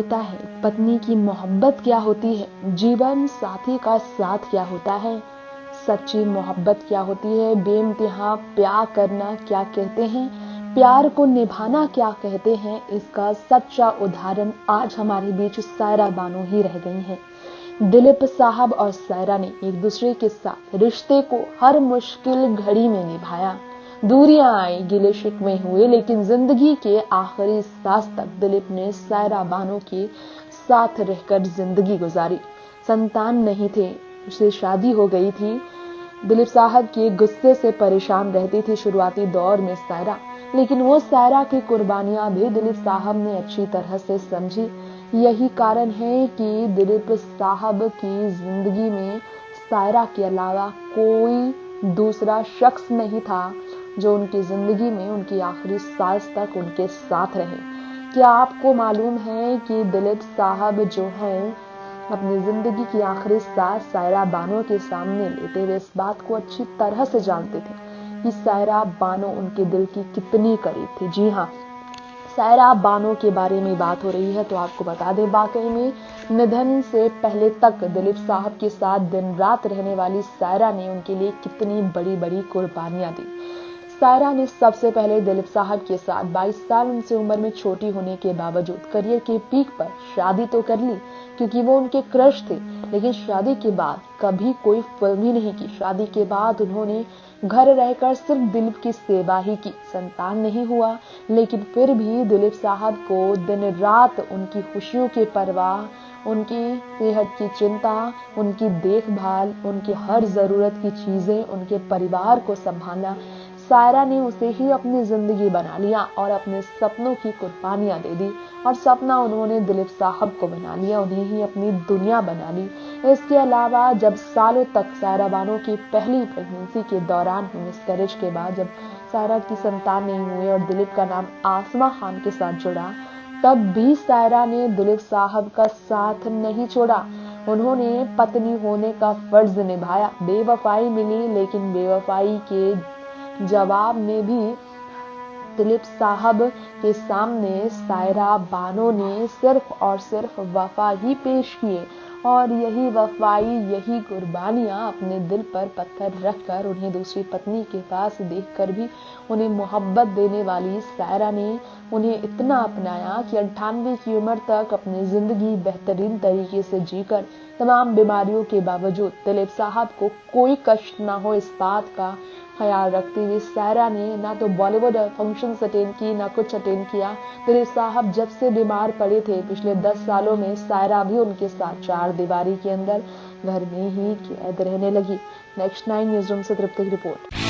होता है, पत्नी की मोहब्बत क्या होती है, जीवन साथी का साथ क्या होता है, सच्ची मोहब्बत क्या होती है, बेइंतहा प्यार करना क्या कहते हैं, प्यार को निभाना क्या कहते हैं, इसका सच्चा उदाहरण आज हमारे बीच सायरा बानो ही रह गई हैं। दिलीप साहब और सायरा ने एक दूसरे के साथ रिश्ते को हर मुश्किल घड़ी में निभाया। दूरियां आई, गिले शिकवे हुए, लेकिन जिंदगी के आखिरी सांस तक दिलीप ने सायरा बानो के साथ रहकर जिंदगी गुजारी। संतान नहीं थे, उससे शादी हो गई थी। दिलीप साहब के गुस्से से परेशान रहती थी शुरुआती दौर में सायरा, लेकिन वो सायरा की कुर्बानियां भी दिलीप साहब ने अच्छी तरह से समझी। यही कारण है कि दिलीप साहब की जिंदगी में सायरा के अलावा कोई दूसरा शख्स नहीं था जो उनकी जिंदगी में उनकी आखिरी सांस तक उनके साथ रहे। क्या आपको मालूम है कि दिलीप साहब जो हैं अपनी जिंदगी की आखिरी सांस सायरा बानो के सामने लेते हुए इस बात को अच्छी तरह से जानते थे कि सायरा बानो उनके दिल की कितनी करीब थी। जी हाँ, सायरा बानो के बारे में बात हो रही है तो आपको बता दें, वाकई में निधन से पहले तक दिलीप साहब के साथ दिन रात रहने वाली सायरा ने उनके लिए कितनी बड़ी बड़ी कुर्बानियां दी। सायरा ने सबसे पहले दिलीप साहब के साथ 22 साल उनसे उम्र में छोटी होने के बावजूद करियर के पीक पर शादी तो कर ली, क्योंकि वो उनके क्रश थे, लेकिन शादी के बाद कभी कोई फिल्म ही नहीं की। शादी के बाद उन्होंने घर रहकर सिर्फ दिलीप की सेवा ही की। संतान नहीं हुआ, लेकिन फिर भी दिलीप साहब को दिन रात उनकी खुशियों की परवाह, उनकी सेहत की चिंता, उनकी देखभाल, उनकी हर जरूरत की चीजें, उनके परिवार को संभालना, सायरा ने उसे ही अपनी जिंदगी बना लिया और अपने सपनों की कुर्बानियां दे दी। और सपना उन्होंने दिलीप साहब को बना लिया, उन्हें ही अपनी दुनिया बना ली। इसके अलावा जब सालों तक सायरा बानो की पहली प्रेगनेंसी के दौरान मिसकैरेज के बाद जब सायरा की संतान नहीं हुई और दिलीप का नाम आसमा खान के साथ जुड़ा, तब भी सायरा ने दिलीप साहब का साथ नहीं छोड़ा। उन्होंने पत्नी होने का फर्ज निभाया। बेवफाई मिली, लेकिन बेवफाई के जवाब में भी दिलीप साहब के सामने सायरा बानो ने सिर्फ और सिर्फ वफा ही पेश किए। और यही वफाई, यही कुर्बानियां अपने दिल पर पत्थर रखकर उन्हें दूसरी पत्नी के पास देखकर भी उन्हें मोहब्बत देने वाली सायरा ने उन्हें इतना अपनाया कि 98 की उम्र तक अपनी जिंदगी बेहतरीन तरीके से जीकर तमाम बीमारियों के बावजूद दिलीप साहब को कोई कष्ट ना हो, इस बात का ख्याल रखते हुए सायरा ने ना तो बॉलीवुड फंक्शन अटेंड की, ना कुछ अटेंड किया। दिलीप साहब जब से बीमार पड़े थे पिछले 10 सालों में, सायरा भी उनके साथ चार दीवारी के अंदर घर में ही कैद रहने लगी। नेक्स्ट 9 न्यूज़ रूम से तृप्ति की रिपोर्ट।